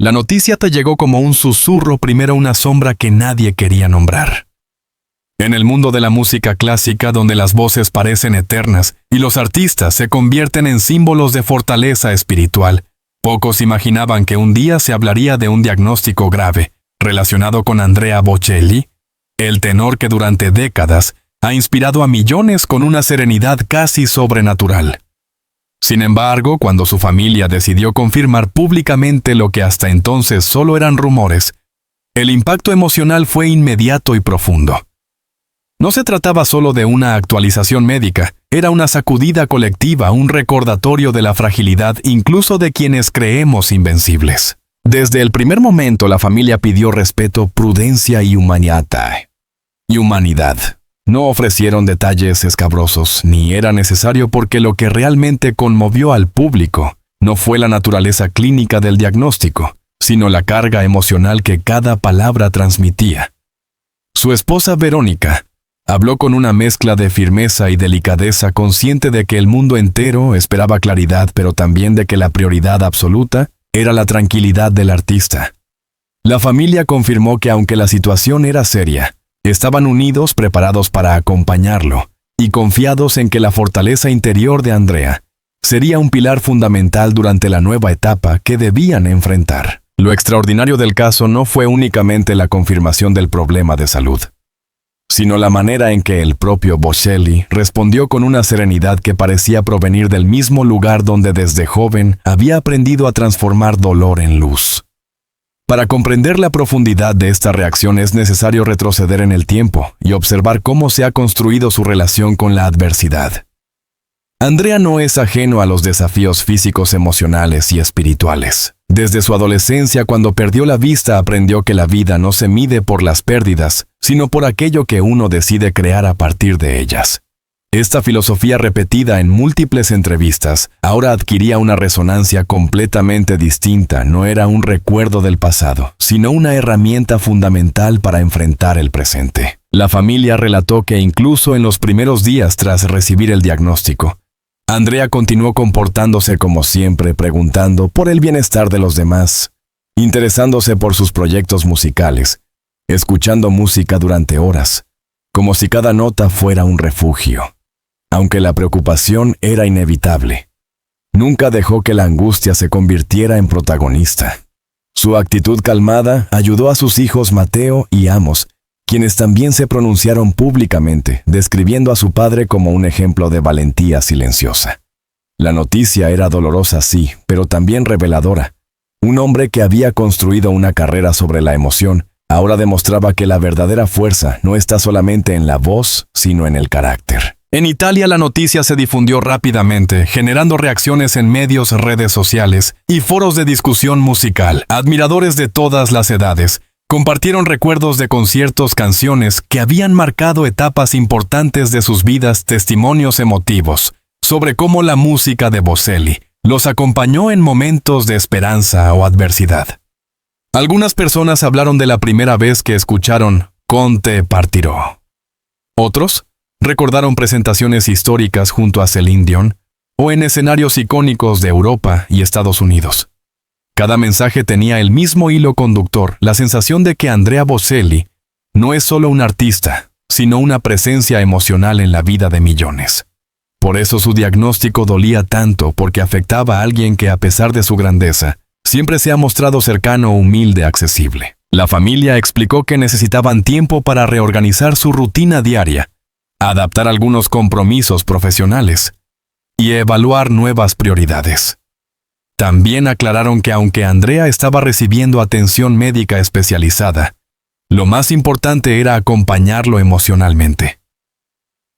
La noticia te llegó como un susurro, primero una sombra que nadie quería nombrar. En el mundo de la música clásica, donde las voces parecen eternas y los artistas se convierten en símbolos de fortaleza espiritual, pocos imaginaban que un día se hablaría de un diagnóstico grave relacionado con Andrea Bocelli, el tenor que durante décadas ha inspirado a millones con una serenidad casi sobrenatural. Sin embargo, cuando su familia decidió confirmar públicamente lo que hasta entonces solo eran rumores, el impacto emocional fue inmediato y profundo. No se trataba solo de una actualización médica, era una sacudida colectiva, un recordatorio de la fragilidad incluso de quienes creemos invencibles. Desde el primer momento la familia pidió respeto, prudencia y humanidad. No ofrecieron detalles escabrosos, ni era necesario, porque lo que realmente conmovió al público no fue la naturaleza clínica del diagnóstico, sino la carga emocional que cada palabra transmitía. Su esposa Verónica habló con una mezcla de firmeza y delicadeza, consciente de que el mundo entero esperaba claridad, pero también de que la prioridad absoluta era la tranquilidad del artista. La familia confirmó que aunque la situación era seria, estaban unidos, preparados para acompañarlo, y confiados en que la fortaleza interior de Andrea sería un pilar fundamental durante la nueva etapa que debían enfrentar. Lo extraordinario del caso no fue únicamente la confirmación del problema de salud, sino la manera en que el propio Bocelli respondió con una serenidad que parecía provenir del mismo lugar donde desde joven había aprendido a transformar dolor en luz. Para comprender la profundidad de esta reacción es necesario retroceder en el tiempo y observar cómo se ha construido su relación con la adversidad. Andrea no es ajeno a los desafíos físicos, emocionales y espirituales. Desde su adolescencia, cuando perdió la vista, aprendió que la vida no se mide por las pérdidas, sino por aquello que uno decide crear a partir de ellas. Esta filosofía, repetida en múltiples entrevistas, ahora adquiría una resonancia completamente distinta. No era un recuerdo del pasado, sino una herramienta fundamental para enfrentar el presente. La familia relató que incluso en los primeros días tras recibir el diagnóstico, Andrea continuó comportándose como siempre, preguntando por el bienestar de los demás, interesándose por sus proyectos musicales, escuchando música durante horas, como si cada nota fuera un refugio. Aunque la preocupación era inevitable, nunca dejó que la angustia se convirtiera en protagonista. Su actitud calmada ayudó a sus hijos Mateo y Amos, quienes también se pronunciaron públicamente, describiendo a su padre como un ejemplo de valentía silenciosa. La noticia era dolorosa, sí, pero también reveladora. Un hombre que había construido una carrera sobre la emoción, ahora demostraba que la verdadera fuerza no está solamente en la voz, sino en el carácter. En Italia la noticia se difundió rápidamente, generando reacciones en medios, redes sociales y foros de discusión musical. Admiradores de todas las edades compartieron recuerdos de conciertos, canciones que habían marcado etapas importantes de sus vidas, testimonios emotivos sobre cómo la música de Bocelli los acompañó en momentos de esperanza o adversidad. Algunas personas hablaron de la primera vez que escucharon Conte partirò. Otros recordaron presentaciones históricas junto a Celine Dion o en escenarios icónicos de Europa y Estados Unidos. Cada mensaje tenía el mismo hilo conductor, la sensación de que Andrea Bocelli no es solo un artista, sino una presencia emocional en la vida de millones. Por eso su diagnóstico dolía tanto, porque afectaba a alguien que, a pesar de su grandeza, siempre se ha mostrado cercano, humilde, accesible. La familia explicó que necesitaban tiempo para reorganizar su rutina diaria, adaptar algunos compromisos profesionales y evaluar nuevas prioridades. También aclararon que aunque Andrea estaba recibiendo atención médica especializada, lo más importante era acompañarlo emocionalmente.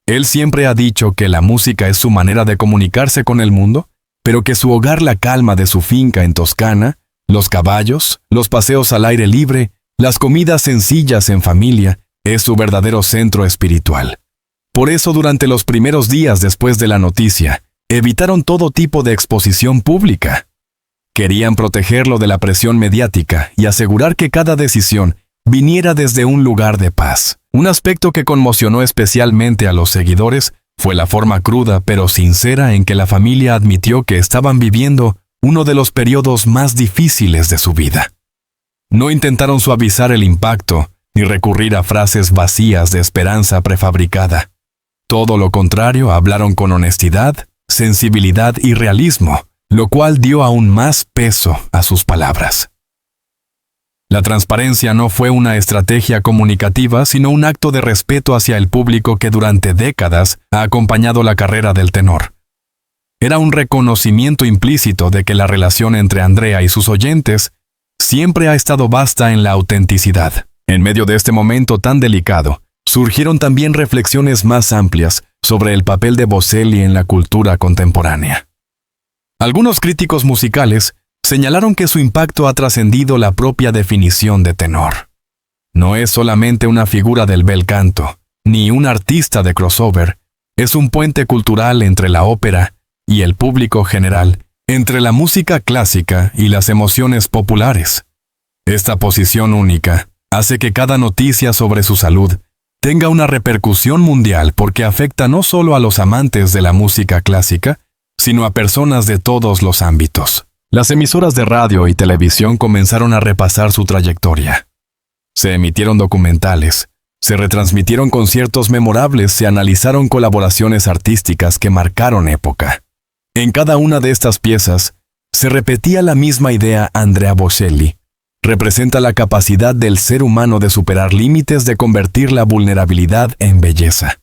Él siempre ha dicho que la música es su manera de comunicarse con el mundo, pero que su hogar, la calma de su finca en Toscana, los caballos, los paseos al aire libre, las comidas sencillas en familia, es su verdadero centro espiritual. Por eso, durante los primeros días después de la noticia, evitaron todo tipo de exposición pública. Querían protegerlo de la presión mediática y asegurar que cada decisión viniera desde un lugar de paz. Un aspecto que conmocionó especialmente a los seguidores fue la forma cruda pero sincera en que la familia admitió que estaban viviendo uno de los periodos más difíciles de su vida. No intentaron suavizar el impacto ni recurrir a frases vacías de esperanza prefabricada. Todo lo contrario, hablaron con honestidad, sensibilidad y realismo, lo cual dio aún más peso a sus palabras. La transparencia no fue una estrategia comunicativa, sino un acto de respeto hacia el público que durante décadas ha acompañado la carrera del tenor. Era un reconocimiento implícito de que la relación entre Andrea y sus oyentes siempre ha estado vasta en la autenticidad. En medio de este momento tan delicado, surgieron también reflexiones más amplias sobre el papel de Bocelli en la cultura contemporánea. Algunos críticos musicales señalaron que su impacto ha trascendido la propia definición de tenor. No es solamente una figura del bel canto, ni un artista de crossover, es un puente cultural entre la ópera y el público general, entre la música clásica y las emociones populares. Esta posición única hace que cada noticia sobre su salud tenga una repercusión mundial porque afecta no solo a los amantes de la música clásica, sino a personas de todos los ámbitos. Las emisoras de radio y televisión comenzaron a repasar su trayectoria. Se emitieron documentales, se retransmitieron conciertos memorables, se analizaron colaboraciones artísticas que marcaron época. En cada una de estas piezas, se repetía la misma idea. Andrea Bocelli representa la capacidad del ser humano de superar límites, de convertir la vulnerabilidad en belleza.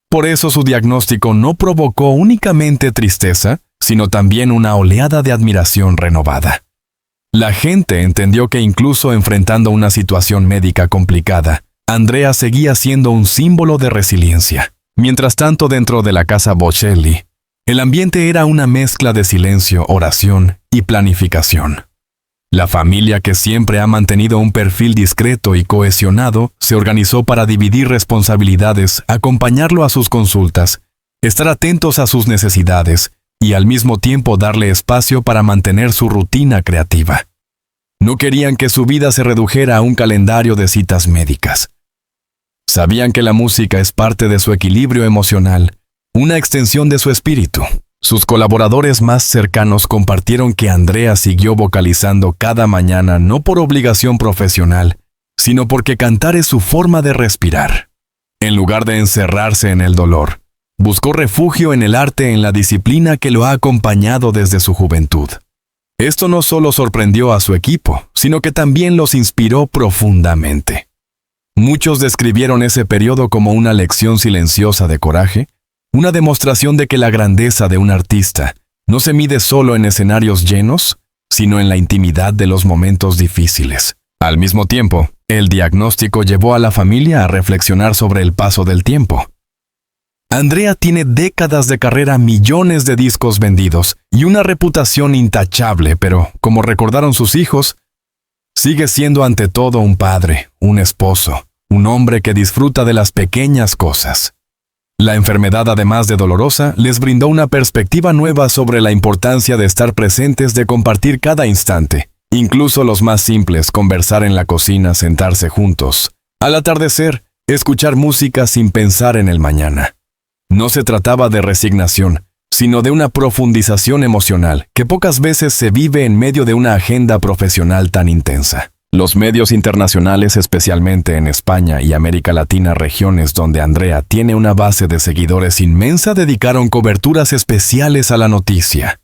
Por eso su diagnóstico no provocó únicamente tristeza, sino también una oleada de admiración renovada. La gente entendió que incluso enfrentando una situación médica complicada, Andrea seguía siendo un símbolo de resiliencia. Mientras tanto, dentro de la casa Bocelli, el ambiente era una mezcla de silencio, oración y planificación. La familia, que siempre ha mantenido un perfil discreto y cohesionado, se organizó para dividir responsabilidades, acompañarlo a sus consultas, estar atentos a sus necesidades y al mismo tiempo darle espacio para mantener su rutina creativa. No querían que su vida se redujera a un calendario de citas médicas. Sabían que la música es parte de su equilibrio emocional, una extensión de su espíritu. Sus colaboradores más cercanos compartieron que Andrea siguió vocalizando cada mañana no por obligación profesional, sino porque cantar es su forma de respirar. En lugar de encerrarse en el dolor, buscó refugio en el arte, en la disciplina que lo ha acompañado desde su juventud. Esto no solo sorprendió a su equipo, sino que también los inspiró profundamente. Muchos describieron ese periodo como una lección silenciosa de coraje, una demostración de que la grandeza de un artista no se mide solo en escenarios llenos, sino en la intimidad de los momentos difíciles. Al mismo tiempo, el diagnóstico llevó a la familia a reflexionar sobre el paso del tiempo. Andrea tiene décadas de carrera, millones de discos vendidos y una reputación intachable, pero, como recordaron sus hijos, sigue siendo ante todo un padre, un esposo, un hombre que disfruta de las pequeñas cosas. La enfermedad, además de dolorosa, les brindó una perspectiva nueva sobre la importancia de estar presentes, de compartir cada instante, incluso los más simples, conversar en la cocina, sentarse juntos, al atardecer, escuchar música sin pensar en el mañana. No se trataba de resignación, sino de una profundización emocional que pocas veces se vive en medio de una agenda profesional tan intensa. Los medios internacionales, especialmente en España y América Latina, regiones donde Andrea tiene una base de seguidores inmensa, dedicaron coberturas especiales a la noticia.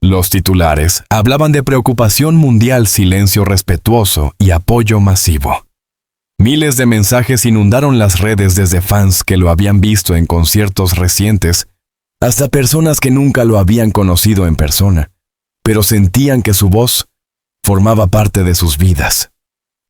Los titulares hablaban de preocupación mundial, silencio respetuoso y apoyo masivo. Miles de mensajes inundaron las redes, desde fans que lo habían visto en conciertos recientes, hasta personas que nunca lo habían conocido en persona, pero sentían que su voz formaba parte de sus vidas.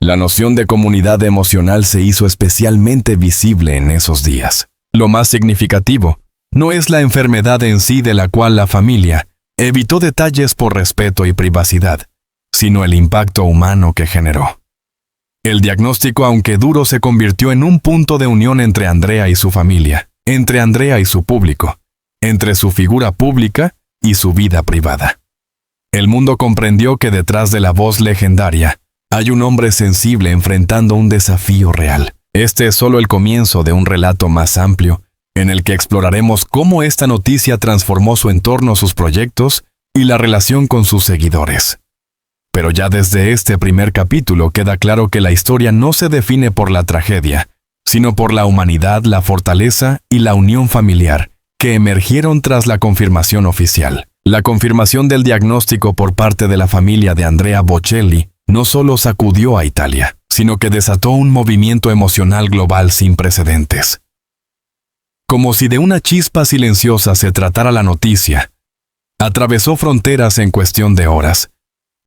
La noción de comunidad emocional se hizo especialmente visible en esos días. Lo más significativo no es la enfermedad en sí, de la cual la familia evitó detalles por respeto y privacidad, sino el impacto humano que generó. El diagnóstico, aunque duro, se convirtió en un punto de unión entre Andrea y su familia, entre Andrea y su público, entre su figura pública y su vida privada. El mundo comprendió que detrás de la voz legendaria hay un hombre sensible enfrentando un desafío real. Este es solo el comienzo de un relato más amplio, en el que exploraremos cómo esta noticia transformó su entorno, sus proyectos y la relación con sus seguidores. Pero ya desde este primer capítulo queda claro que la historia no se define por la tragedia, sino por la humanidad, la fortaleza y la unión familiar que emergieron tras la confirmación oficial. La confirmación del diagnóstico por parte de la familia de Andrea Bocelli no solo sacudió a Italia, sino que desató un movimiento emocional global sin precedentes. Como si de una chispa silenciosa se tratara la noticia, atravesó fronteras en cuestión de horas,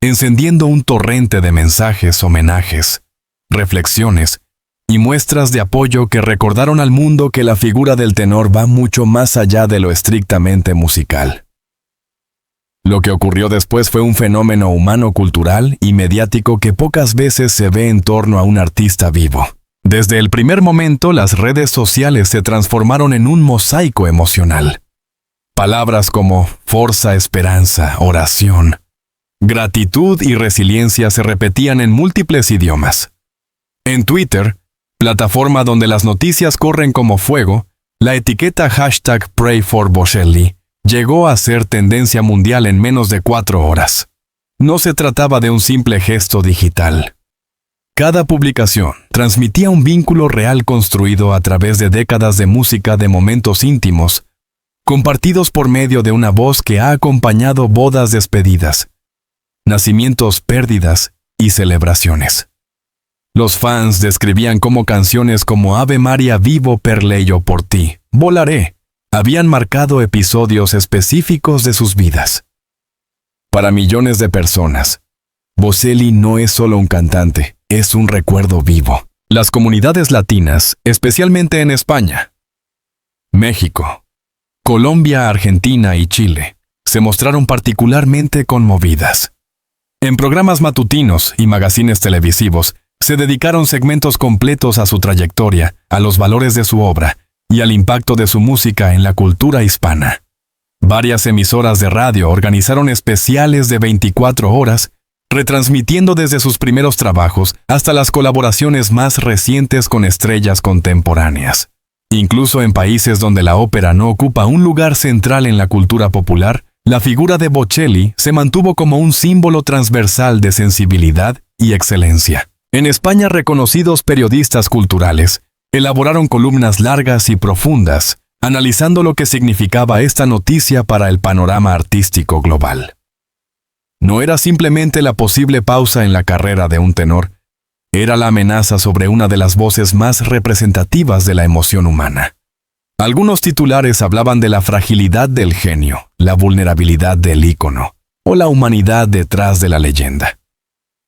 encendiendo un torrente de mensajes, homenajes, reflexiones y muestras de apoyo que recordaron al mundo que la figura del tenor va mucho más allá de lo estrictamente musical. Lo que ocurrió después fue un fenómeno humano, cultural y mediático que pocas veces se ve en torno a un artista vivo. Desde el primer momento, las redes sociales se transformaron en un mosaico emocional. Palabras como fuerza, esperanza, oración, gratitud y resiliencia se repetían en múltiples idiomas. En Twitter, plataforma donde las noticias corren como fuego, la etiqueta #PrayForBocelli llegó a ser tendencia mundial en menos de 4 horas. No se trataba de un simple gesto digital. Cada publicación transmitía un vínculo real construido a través de décadas de música de momentos íntimos, compartidos por medio de una voz que ha acompañado bodas, despedidas, nacimientos, pérdidas y celebraciones. Los fans describían cómo canciones como Ave María, Vivo per lei o por ti, Volaré, habían marcado episodios específicos de sus vidas. Para millones de personas, Bocelli no es solo un cantante, es un recuerdo vivo. Las comunidades latinas, especialmente en España, México, Colombia, Argentina y Chile, se mostraron particularmente conmovidas. En programas matutinos y magazines televisivos, se dedicaron segmentos completos a su trayectoria, a los valores de su obra y al impacto de su música en la cultura hispana. Varias emisoras de radio organizaron especiales de 24 horas, retransmitiendo desde sus primeros trabajos hasta las colaboraciones más recientes con estrellas contemporáneas. Incluso en países donde la ópera no ocupa un lugar central en la cultura popular, la figura de Bocelli se mantuvo como un símbolo transversal de sensibilidad y excelencia. En España, reconocidos periodistas culturales elaboraron columnas largas y profundas, analizando lo que significaba esta noticia para el panorama artístico global. No era simplemente la posible pausa en la carrera de un tenor, era la amenaza sobre una de las voces más representativas de la emoción humana. Algunos titulares hablaban de la fragilidad del genio, la vulnerabilidad del ícono, o la humanidad detrás de la leyenda.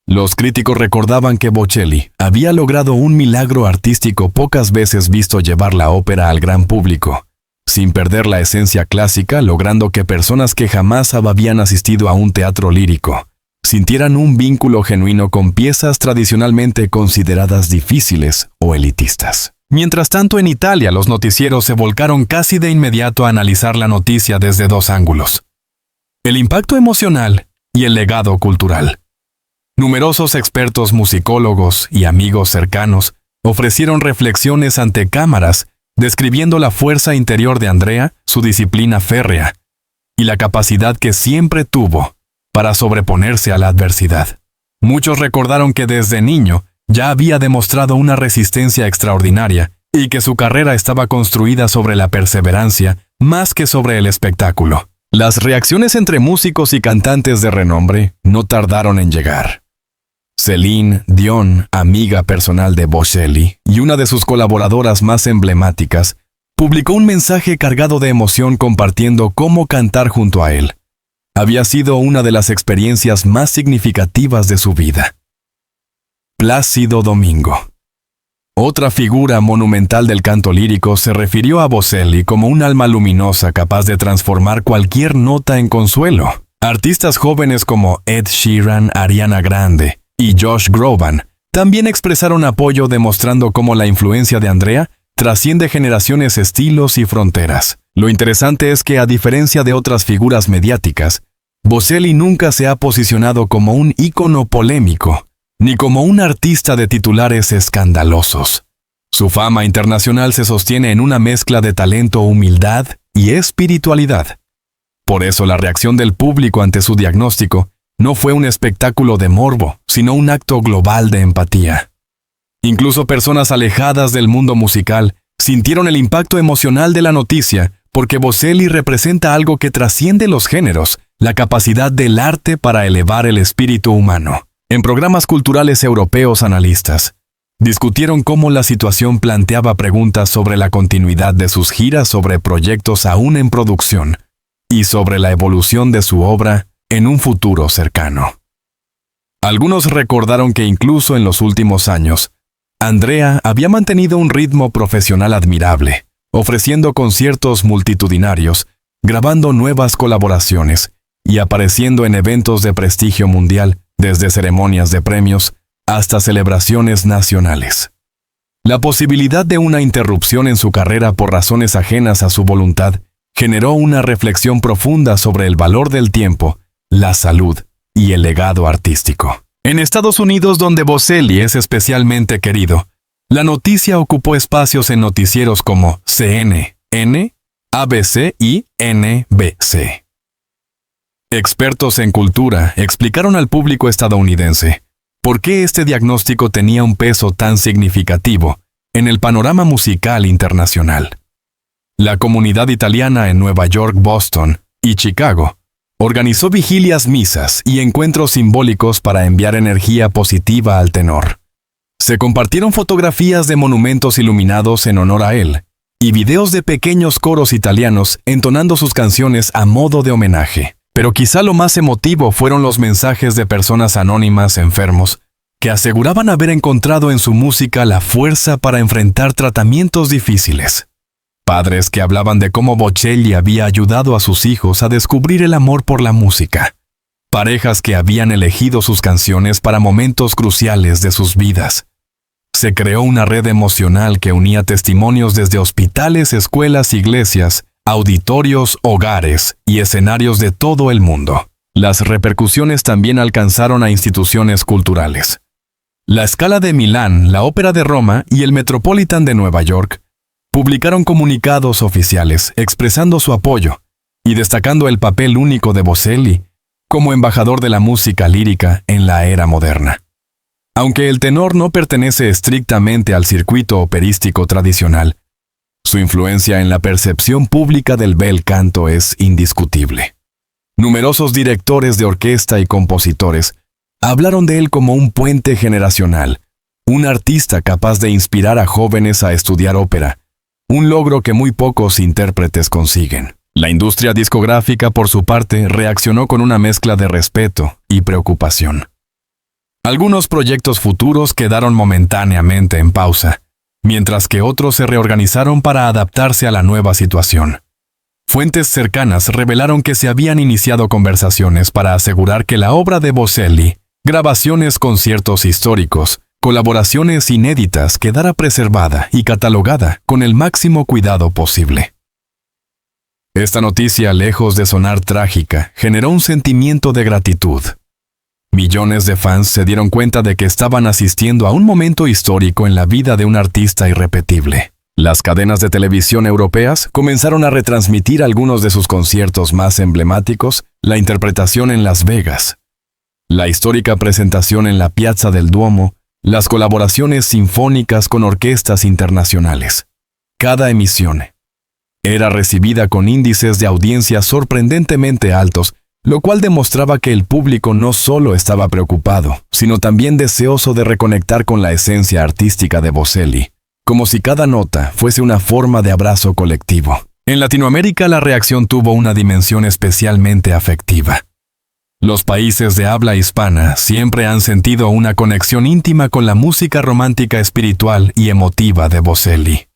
Los críticos recordaban que Bocelli había logrado un milagro artístico pocas veces visto, llevar la ópera al gran público, sin perder la esencia clásica, logrando que personas que jamás habían asistido a un teatro lírico sintieran un vínculo genuino con piezas tradicionalmente consideradas difíciles o elitistas. Mientras tanto, en Italia, los noticieros se volcaron casi de inmediato a analizar la noticia desde 2 ángulos: el impacto emocional y el legado cultural. Numerosos expertos, musicólogos y amigos cercanos ofrecieron reflexiones ante cámaras, describiendo la fuerza interior de Andrea, su disciplina férrea y la capacidad que siempre tuvo para sobreponerse a la adversidad. Muchos recordaron que desde niño ya había demostrado una resistencia extraordinaria y que su carrera estaba construida sobre la perseverancia más que sobre el espectáculo. Las reacciones entre músicos y cantantes de renombre no tardaron en llegar. Céline Dion, amiga personal de Bocelli y una de sus colaboradoras más emblemáticas, publicó un mensaje cargado de emoción compartiendo cómo cantar junto a él había sido una de las experiencias más significativas de su vida. Plácido Domingo, otra figura monumental del canto lírico, se refirió a Bocelli como un alma luminosa capaz de transformar cualquier nota en consuelo. Artistas jóvenes como Ed Sheeran, Ariana Grande y Josh Groban también expresaron apoyo, demostrando cómo la influencia de Andrea trasciende generaciones, estilos y fronteras. Lo interesante es que, a diferencia de otras figuras mediáticas, Bocelli nunca se ha posicionado como un ícono polémico, ni como un artista de titulares escandalosos. Su fama internacional se sostiene en una mezcla de talento, humildad y espiritualidad. Por eso la reacción del público ante su diagnóstico no fue un espectáculo de morbo, sino un acto global de empatía. Incluso personas alejadas del mundo musical sintieron el impacto emocional de la noticia porque Bocelli representa algo que trasciende los géneros, la capacidad del arte para elevar el espíritu humano. En programas culturales europeos, analistas discutieron cómo la situación planteaba preguntas sobre la continuidad de sus giras sobre proyectos aún en producción y sobre la evolución de su obra en un futuro cercano. Algunos recordaron que incluso en los últimos años, Andrea había mantenido un ritmo profesional admirable, ofreciendo conciertos multitudinarios, grabando nuevas colaboraciones y apareciendo en eventos de prestigio mundial, desde ceremonias de premios hasta celebraciones nacionales. La posibilidad de una interrupción en su carrera por razones ajenas a su voluntad generó una reflexión profunda sobre el valor del tiempo, la salud y el legado artístico. En Estados Unidos, donde Bocelli es especialmente querido, la noticia ocupó espacios en noticieros como CNN, ABC y NBC. Expertos en cultura explicaron al público estadounidense por qué este diagnóstico tenía un peso tan significativo en el panorama musical internacional. La comunidad italiana en Nueva York, Boston y Chicago organizó vigilias, misas y encuentros simbólicos para enviar energía positiva al tenor. Se compartieron fotografías de monumentos iluminados en honor a él y videos de pequeños coros italianos entonando sus canciones a modo de homenaje. Pero quizá lo más emotivo fueron los mensajes de personas anónimas enfermos que aseguraban haber encontrado en su música la fuerza para enfrentar tratamientos difíciles. Padres que hablaban de cómo Bocelli había ayudado a sus hijos a descubrir el amor por la música. Parejas que habían elegido sus canciones para momentos cruciales de sus vidas. Se creó una red emocional que unía testimonios desde hospitales, escuelas, iglesias, auditorios, hogares y escenarios de todo el mundo. Las repercusiones también alcanzaron a instituciones culturales. La Scala de Milán, la Ópera de Roma y el Metropolitan de Nueva York publicaron comunicados oficiales expresando su apoyo y destacando el papel único de Bocelli como embajador de la música lírica en la era moderna. Aunque el tenor no pertenece estrictamente al circuito operístico tradicional, su influencia en la percepción pública del bel canto es indiscutible. Numerosos directores de orquesta y compositores hablaron de él como un puente generacional, un artista capaz de inspirar a jóvenes a estudiar ópera, un logro que muy pocos intérpretes consiguen. La industria discográfica, por su parte, reaccionó con una mezcla de respeto y preocupación. Algunos proyectos futuros quedaron momentáneamente en pausa, mientras que otros se reorganizaron para adaptarse a la nueva situación. Fuentes cercanas revelaron que se habían iniciado conversaciones para asegurar que la obra de Bocelli, grabaciones, conciertos históricos, colaboraciones inéditas, quedara preservada y catalogada con el máximo cuidado posible. Esta noticia, lejos de sonar trágica, generó un sentimiento de gratitud. Millones de fans se dieron cuenta de que estaban asistiendo a un momento histórico en la vida de un artista irrepetible. Las cadenas de televisión europeas comenzaron a retransmitir algunos de sus conciertos más emblemáticos, la interpretación en Las Vegas, la histórica presentación en la Piazza del Duomo, las colaboraciones sinfónicas con orquestas internacionales. Cada emisión era recibida con índices de audiencia sorprendentemente altos, lo cual demostraba que el público no solo estaba preocupado, sino también deseoso de reconectar con la esencia artística de Bocelli, como si cada nota fuese una forma de abrazo colectivo. En Latinoamérica la reacción tuvo una dimensión especialmente afectiva. Los países de habla hispana siempre han sentido una conexión íntima con la música romántica, espiritual y emotiva de Bocelli.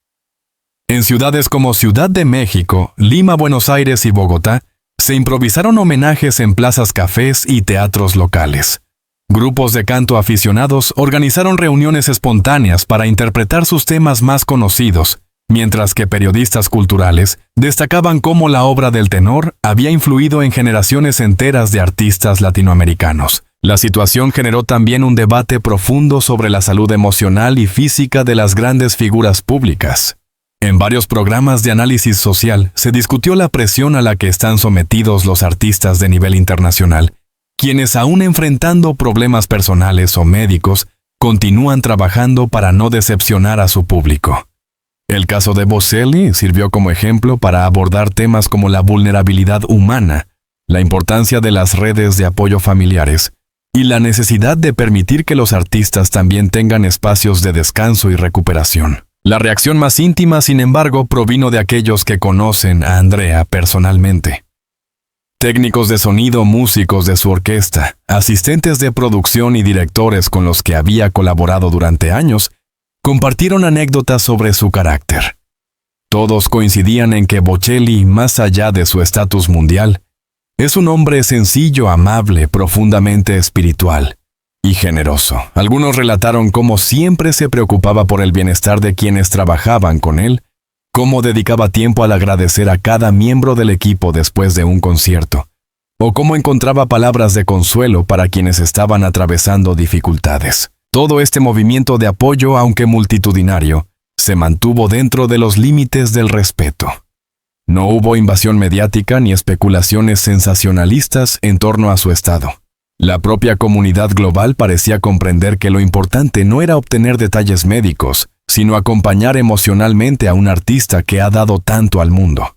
En ciudades como Ciudad de México, Lima, Buenos Aires y Bogotá, se improvisaron homenajes en plazas, cafés y teatros locales. Grupos de canto aficionados organizaron reuniones espontáneas para interpretar sus temas más conocidos, mientras que periodistas culturales destacaban cómo la obra del tenor había influido en generaciones enteras de artistas latinoamericanos. La situación generó también un debate profundo sobre la salud emocional y física de las grandes figuras públicas. En varios programas de análisis social se discutió la presión a la que están sometidos los artistas de nivel internacional, quienes aún enfrentando problemas personales o médicos, continúan trabajando para no decepcionar a su público. El caso de Bocelli sirvió como ejemplo para abordar temas como la vulnerabilidad humana, la importancia de las redes de apoyo familiares y la necesidad de permitir que los artistas también tengan espacios de descanso y recuperación. La reacción más íntima, sin embargo, provino de aquellos que conocen a Andrea personalmente. Técnicos de sonido, músicos de su orquesta, asistentes de producción y directores con los que había colaborado durante años, compartieron anécdotas sobre su carácter. Todos coincidían en que Bocelli, más allá de su estatus mundial, es un hombre sencillo, amable, profundamente espiritual y generoso. Algunos relataron cómo siempre se preocupaba por el bienestar de quienes trabajaban con él, cómo dedicaba tiempo al agradecer a cada miembro del equipo después de un concierto, o cómo encontraba palabras de consuelo para quienes estaban atravesando dificultades. Todo este movimiento de apoyo, aunque multitudinario, se mantuvo dentro de los límites del respeto. No hubo invasión mediática ni especulaciones sensacionalistas en torno a su estado. La propia comunidad global parecía comprender que lo importante no era obtener detalles médicos, sino acompañar emocionalmente a un artista que ha dado tanto al mundo.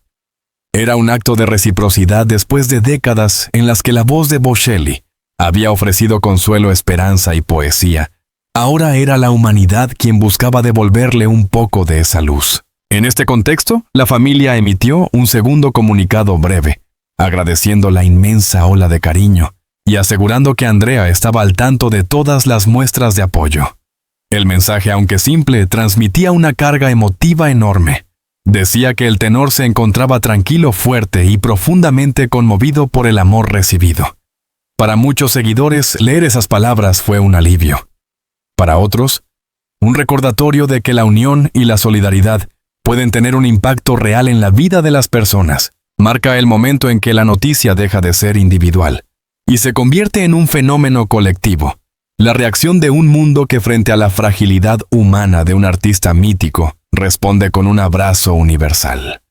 Era un acto de reciprocidad después de décadas en las que la voz de Bocelli había ofrecido consuelo, esperanza y poesía. Ahora era la humanidad quien buscaba devolverle un poco de esa luz. En este contexto, la familia emitió un segundo comunicado breve, agradeciendo la inmensa ola de cariño y asegurando que Andrea estaba al tanto de todas las muestras de apoyo. El mensaje, aunque simple, transmitía una carga emotiva enorme. Decía que el tenor se encontraba tranquilo, fuerte y profundamente conmovido por el amor recibido. Para muchos seguidores, leer esas palabras fue un alivio. Para otros, un recordatorio de que la unión y la solidaridad pueden tener un impacto real en la vida de las personas. Marca el momento en que la noticia deja de ser individual y se convierte en un fenómeno colectivo. La reacción de un mundo que frente a la fragilidad humana de un artista mítico responde con un abrazo universal.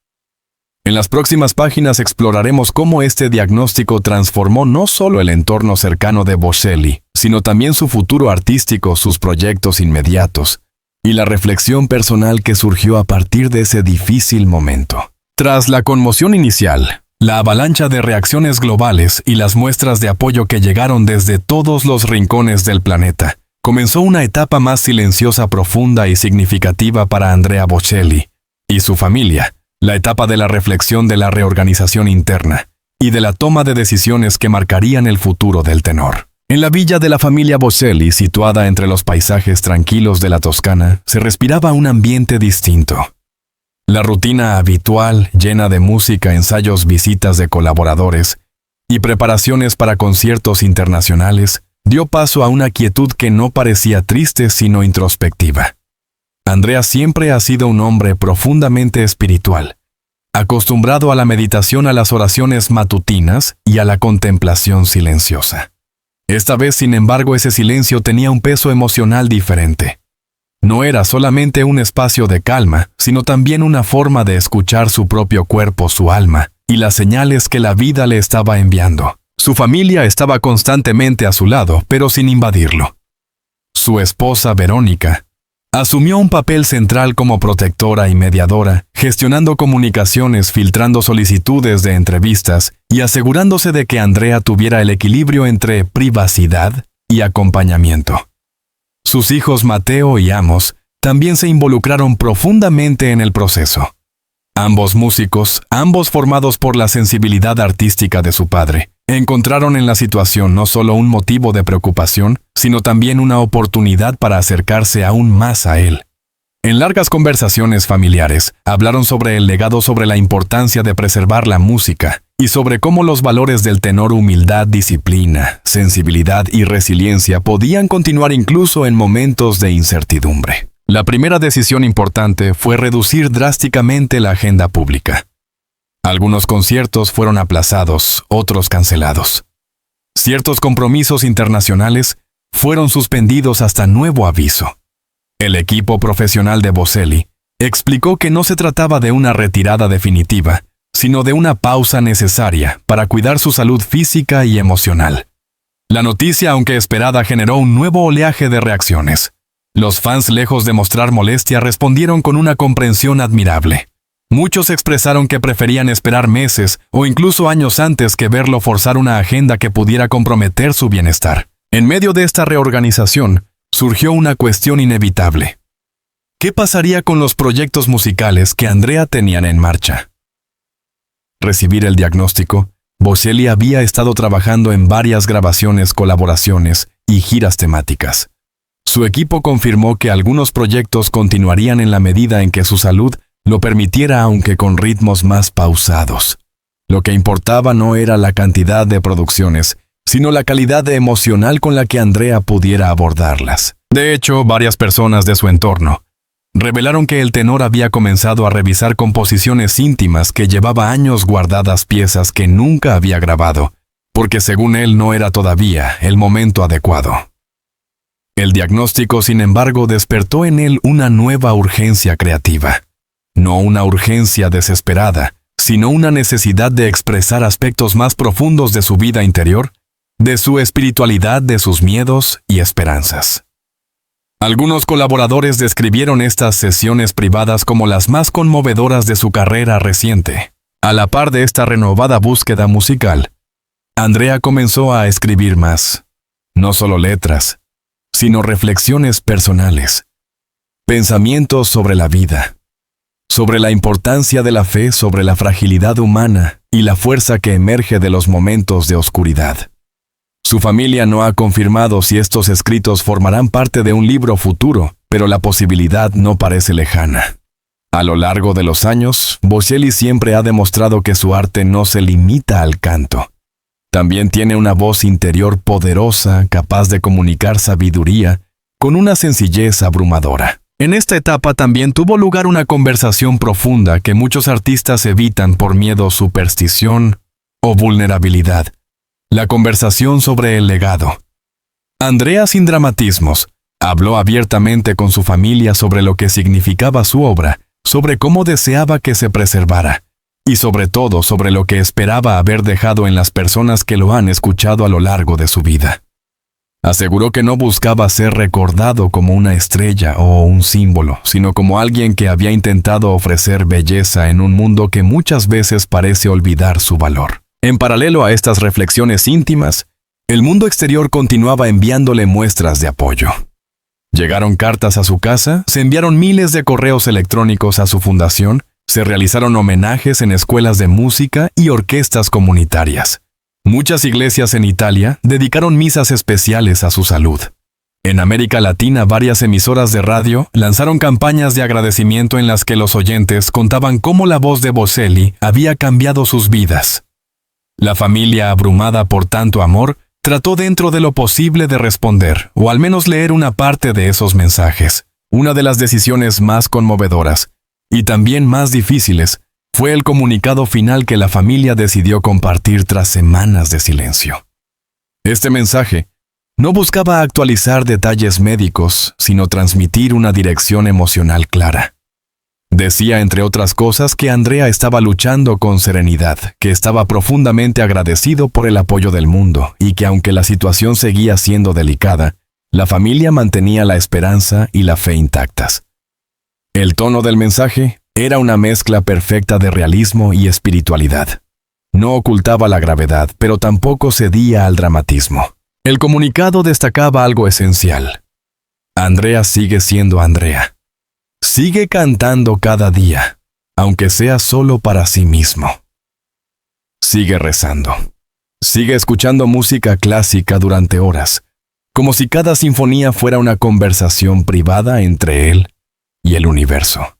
En las próximas páginas exploraremos cómo este diagnóstico transformó no solo el entorno cercano de Bocelli, sino también su futuro artístico, sus proyectos inmediatos, y la reflexión personal que surgió a partir de ese difícil momento. Tras la conmoción inicial, la avalancha de reacciones globales y las muestras de apoyo que llegaron desde todos los rincones del planeta, comenzó una etapa más silenciosa, profunda y significativa para Andrea Bocelli y su familia, la etapa de la reflexión, de la reorganización interna y de la toma de decisiones que marcarían el futuro del tenor. En la villa de la familia Bocelli, situada entre los paisajes tranquilos de la Toscana, se respiraba un ambiente distinto. La rutina habitual, llena de música, ensayos, visitas de colaboradores y preparaciones para conciertos internacionales, dio paso a una quietud que no parecía triste sino introspectiva. Andrea siempre ha sido un hombre profundamente espiritual, acostumbrado a la meditación, a las oraciones matutinas y a la contemplación silenciosa. Esta vez, sin embargo, ese silencio tenía un peso emocional diferente. No era solamente un espacio de calma, sino también una forma de escuchar su propio cuerpo, su alma, y las señales que la vida le estaba enviando. Su familia estaba constantemente a su lado, pero sin invadirlo. Su esposa, Verónica, asumió un papel central como protectora y mediadora, gestionando comunicaciones, filtrando solicitudes de entrevistas y asegurándose de que Andrea tuviera el equilibrio entre privacidad y acompañamiento. Sus hijos Mateo y Amos también se involucraron profundamente en el proceso. Ambos músicos, ambos formados por la sensibilidad artística de su padre, encontraron en la situación no solo un motivo de preocupación, sino también una oportunidad para acercarse aún más a él. En largas conversaciones familiares, hablaron sobre el legado, sobre la importancia de preservar la música y sobre cómo los valores del tenor, humildad, disciplina, sensibilidad y resiliencia podían continuar incluso en momentos de incertidumbre. La primera decisión importante fue reducir drásticamente la agenda pública. Algunos conciertos fueron aplazados, otros cancelados. Ciertos compromisos internacionales fueron suspendidos hasta nuevo aviso. El equipo profesional de Bocelli explicó que no se trataba de una retirada definitiva, sino de una pausa necesaria para cuidar su salud física y emocional. La noticia, aunque esperada, generó un nuevo oleaje de reacciones. Los fans, lejos de mostrar molestia, respondieron con una comprensión admirable. Muchos expresaron que preferían esperar meses o incluso años antes que verlo forzar una agenda que pudiera comprometer su bienestar. En medio de esta reorganización, surgió una cuestión inevitable. ¿Qué pasaría con los proyectos musicales que Andrea tenía en marcha? Recibir el diagnóstico, Bocelli había estado trabajando en varias grabaciones, colaboraciones y giras temáticas. Su equipo confirmó que algunos proyectos continuarían en la medida en que su salud lo permitiera, aunque con ritmos más pausados. Lo que importaba no era la cantidad de producciones, sino la calidad emocional con la que Andrea pudiera abordarlas. De hecho, varias personas de su entorno revelaron que el tenor había comenzado a revisar composiciones íntimas que llevaba años guardadas, piezas que nunca había grabado, porque según él no era todavía el momento adecuado. El diagnóstico, sin embargo, despertó en él una nueva urgencia creativa. No una urgencia desesperada, sino una necesidad de expresar aspectos más profundos de su vida interior, de su espiritualidad, de sus miedos y esperanzas. Algunos colaboradores describieron estas sesiones privadas como las más conmovedoras de su carrera reciente. A la par de esta renovada búsqueda musical, Andrea comenzó a escribir más. No solo letras, sino reflexiones personales, pensamientos sobre la vida, sobre la importancia de la fe, sobre la fragilidad humana y la fuerza que emerge de los momentos de oscuridad. Su familia no ha confirmado si estos escritos formarán parte de un libro futuro, pero la posibilidad no parece lejana. A lo largo de los años, Bocelli siempre ha demostrado que su arte no se limita al canto. También tiene una voz interior poderosa, capaz de comunicar sabiduría, con una sencillez abrumadora. En esta etapa también tuvo lugar una conversación profunda que muchos artistas evitan por miedo, superstición o vulnerabilidad. La conversación sobre el legado. Andrea, sin dramatismos, habló abiertamente con su familia sobre lo que significaba su obra, sobre cómo deseaba que se preservara, y sobre todo sobre lo que esperaba haber dejado en las personas que lo han escuchado a lo largo de su vida. Aseguró que no buscaba ser recordado como una estrella o un símbolo, sino como alguien que había intentado ofrecer belleza en un mundo que muchas veces parece olvidar su valor. En paralelo a estas reflexiones íntimas, el mundo exterior continuaba enviándole muestras de apoyo. Llegaron cartas a su casa, se enviaron miles de correos electrónicos a su fundación, se realizaron homenajes en escuelas de música y orquestas comunitarias. Muchas iglesias en Italia dedicaron misas especiales a su salud. En América Latina, varias emisoras de radio lanzaron campañas de agradecimiento en las que los oyentes contaban cómo la voz de Bocelli había cambiado sus vidas. La familia, abrumada por tanto amor, trató dentro de lo posible de responder, o al menos leer una parte de esos mensajes. Una de las decisiones más conmovedoras, y también más difíciles, fue el comunicado final que la familia decidió compartir tras semanas de silencio. Este mensaje no buscaba actualizar detalles médicos, sino transmitir una dirección emocional clara. Decía, entre otras cosas, que Andrea estaba luchando con serenidad, que estaba profundamente agradecido por el apoyo del mundo y que aunque la situación seguía siendo delicada, la familia mantenía la esperanza y la fe intactas. El tono del mensaje era una mezcla perfecta de realismo y espiritualidad. No ocultaba la gravedad, pero tampoco cedía al dramatismo. El comunicado destacaba algo esencial. Andrea sigue siendo Andrea. Sigue cantando cada día, aunque sea solo para sí mismo. Sigue rezando. Sigue escuchando música clásica durante horas, como si cada sinfonía fuera una conversación privada entre él y el universo.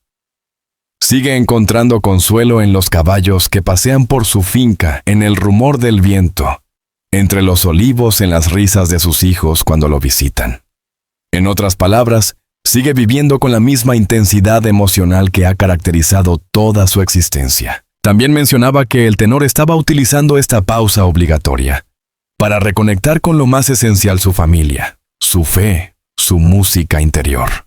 Sigue encontrando consuelo en los caballos que pasean por su finca, en el rumor del viento, entre los olivos, en las risas de sus hijos cuando lo visitan. En otras palabras, sigue viviendo con la misma intensidad emocional que ha caracterizado toda su existencia. También mencionaba que el tenor estaba utilizando esta pausa obligatoria para reconectar con lo más esencial: su familia, su fe, su música interior.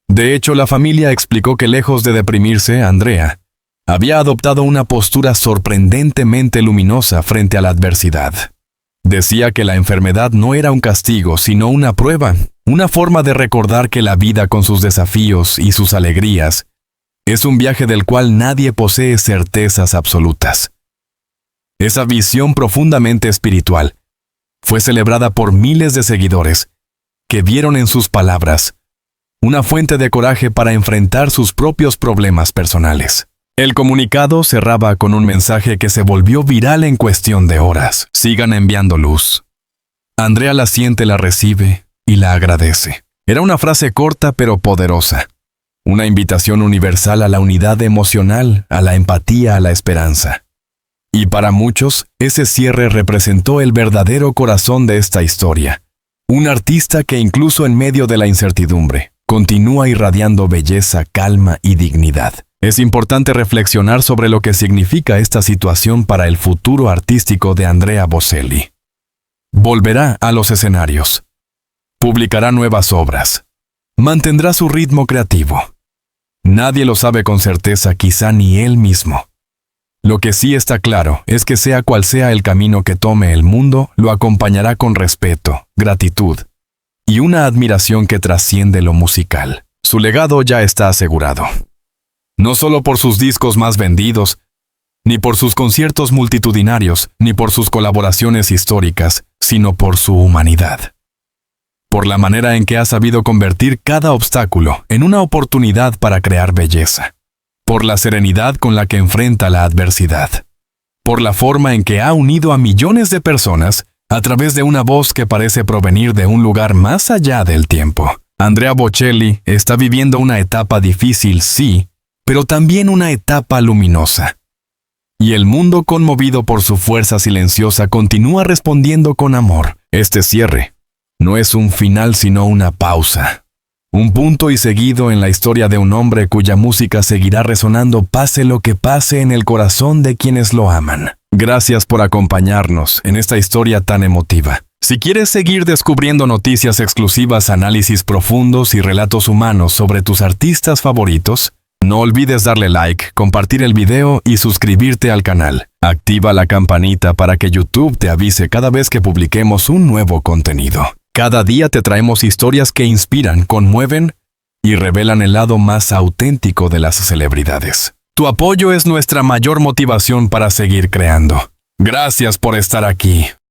De hecho, la familia explicó que lejos de deprimirse, Andrea había adoptado una postura sorprendentemente luminosa frente a la adversidad. Decía que la enfermedad no era un castigo, sino una prueba, una forma de recordar que la vida con sus desafíos y sus alegrías es un viaje del cual nadie posee certezas absolutas. Esa visión profundamente espiritual fue celebrada por miles de seguidores que vieron en sus palabras una fuente de coraje para enfrentar sus propios problemas personales. El comunicado cerraba con un mensaje que se volvió viral en cuestión de horas. Sigan enviando luz. Andrea la siente, la recibe y la agradece. Era una frase corta pero poderosa. Una invitación universal a la unidad emocional, a la empatía, a la esperanza. Y para muchos, ese cierre representó el verdadero corazón de esta historia. Un artista que incluso en medio de la incertidumbre, continúa irradiando belleza, calma y dignidad. Es importante reflexionar sobre lo que significa esta situación para el futuro artístico de Andrea Bocelli. Volverá a los escenarios. Publicará nuevas obras. Mantendrá su ritmo creativo. Nadie lo sabe con certeza, quizá ni él mismo. Lo que sí está claro es que sea cual sea el camino que tome el mundo, lo acompañará con respeto, gratitud y una admiración que trasciende lo musical. Su legado ya está asegurado. No solo por sus discos más vendidos, ni por sus conciertos multitudinarios, ni por sus colaboraciones históricas, sino por su humanidad. Por la manera en que ha sabido convertir cada obstáculo en una oportunidad para crear belleza. Por la serenidad con la que enfrenta la adversidad. Por la forma en que ha unido a millones de personas a través de una voz que parece provenir de un lugar más allá del tiempo. Andrea Bocelli está viviendo una etapa difícil, sí, pero también una etapa luminosa. Y el mundo, conmovido por su fuerza silenciosa, continúa respondiendo con amor. Este cierre no es un final sino una pausa. Un punto y seguido en la historia de un hombre cuya música seguirá resonando pase lo que pase en el corazón de quienes lo aman. Gracias por acompañarnos en esta historia tan emotiva. Si quieres seguir descubriendo noticias exclusivas, análisis profundos y relatos humanos sobre tus artistas favoritos, no olvides darle like, compartir el video y suscribirte al canal. Activa la campanita para que YouTube te avise cada vez que publiquemos un nuevo contenido. Cada día te traemos historias que inspiran, conmueven y revelan el lado más auténtico de las celebridades. Tu apoyo es nuestra mayor motivación para seguir creando. Gracias por estar aquí.